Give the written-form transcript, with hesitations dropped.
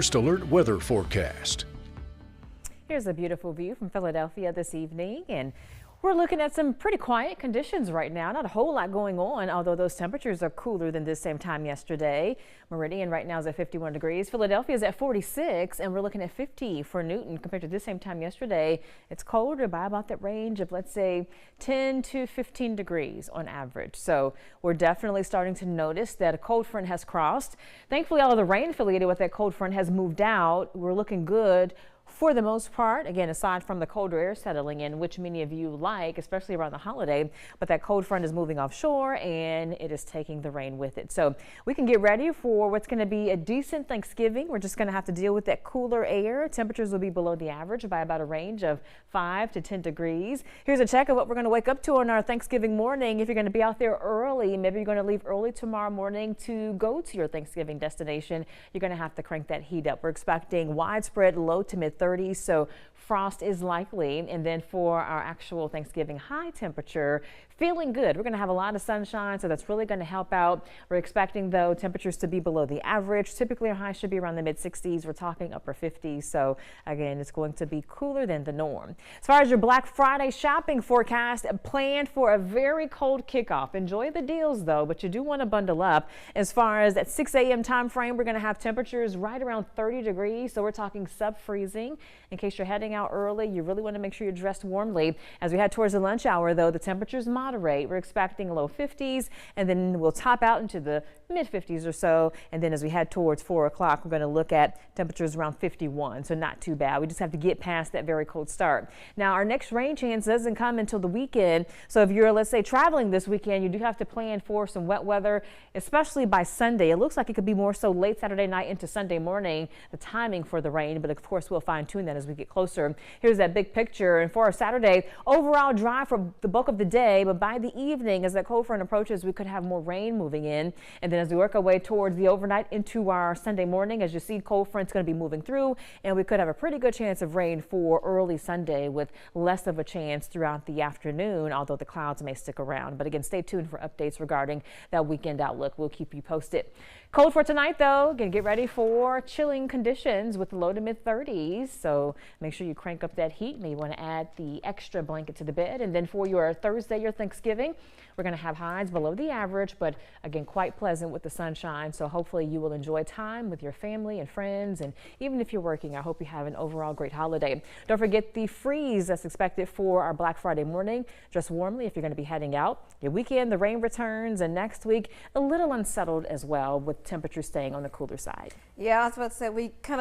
First Alert weather forecast. Here's a beautiful view from Philadelphia this evening, and we're looking at some pretty quiet conditions right now. Not a whole lot going on, although those temperatures are cooler than this same time yesterday. Meridian right now is at 51 degrees. Philadelphia is at 46, and we're looking at 50 for Newton compared to this same time yesterday. It's colder by about that range of, let's say, 10 to 15 degrees on average. So we're definitely starting to notice that a cold front has crossed. Thankfully, all of the rain affiliated with that cold front has moved out. We're looking good for the most part, again, aside from the colder air settling in, which many of you like, especially around the holiday, but that cold front is moving offshore and it is taking the rain with it. So we can get ready for what's going to be a decent Thanksgiving. We're just going to have to deal with that cooler air. Temperatures will be below the average by about a range of 5 to 10 degrees. Here's a check of what we're going to wake up to on our Thanksgiving morning. If you're going to be out there early, maybe you're going to leave early tomorrow morning to go to your Thanksgiving destination, you're going to have to crank that heat up. We're expecting widespread low to mid 30s, so frost is likely. And then for our actual Thanksgiving high temperature, feeling good. We're going to have a lot of sunshine, so that's really going to help out. We're expecting, though, temperatures to be below the average. Typically, our high should be around the mid 60s. We're talking upper 50s. So again, it's going to be cooler than the norm. As far as your Black Friday shopping forecast, plan for a very cold kickoff. Enjoy the deals, though, but you do want to bundle up. As far as that 6 a.m. time frame, we're going to have temperatures right around 30 degrees. So we're talking sub-freezing. In case you're heading out early, you really want to make sure you're dressed warmly. As we head towards the lunch hour, though, the temperatures moderate. We're expecting low 50s, and then we'll top out into the mid 50s or so. And then as we head towards 4 o'clock, we're going to look at temperatures around 51. So not too bad. We just have to get past that very cold start. Now, our next rain chance doesn't come until the weekend. So if you're, let's say, traveling this weekend, you do have to plan for some wet weather, especially by Sunday. It looks like it could be more so late Saturday night into Sunday morning, the timing for the rain. But of course, we'll fine tune that as we get closer. Here's that big picture. And for our Saturday, overall dry for the bulk of the day, but by the evening, as that cold front approaches, we could have more rain moving in. And then as we work our way towards the overnight into our Sunday morning, as you see, cold front's going to be moving through, and we could have a pretty good chance of rain for early Sunday with less of a chance throughout the afternoon, although the clouds may stick around. But again, stay tuned for updates regarding that weekend outlook. We'll keep you posted. Cold for tonight, though. Gonna get ready for chilling conditions with low to mid 30s. So make sure you crank up that heat. Maybe want to add the extra blanket to the bed. And then for your Thursday, your Thanksgiving, we're going to have highs below the average, but again, quite pleasant with the sunshine. So hopefully you will enjoy time with your family and friends. And even if you're working, I hope you have an overall great holiday. Don't forget the freeze that's expected for our Black Friday morning. Dress warmly if you're going to be heading out. Your weekend, the rain returns, and next week, a little unsettled as well, with temperatures staying on the cooler side. Yeah, I was about to say, we kind of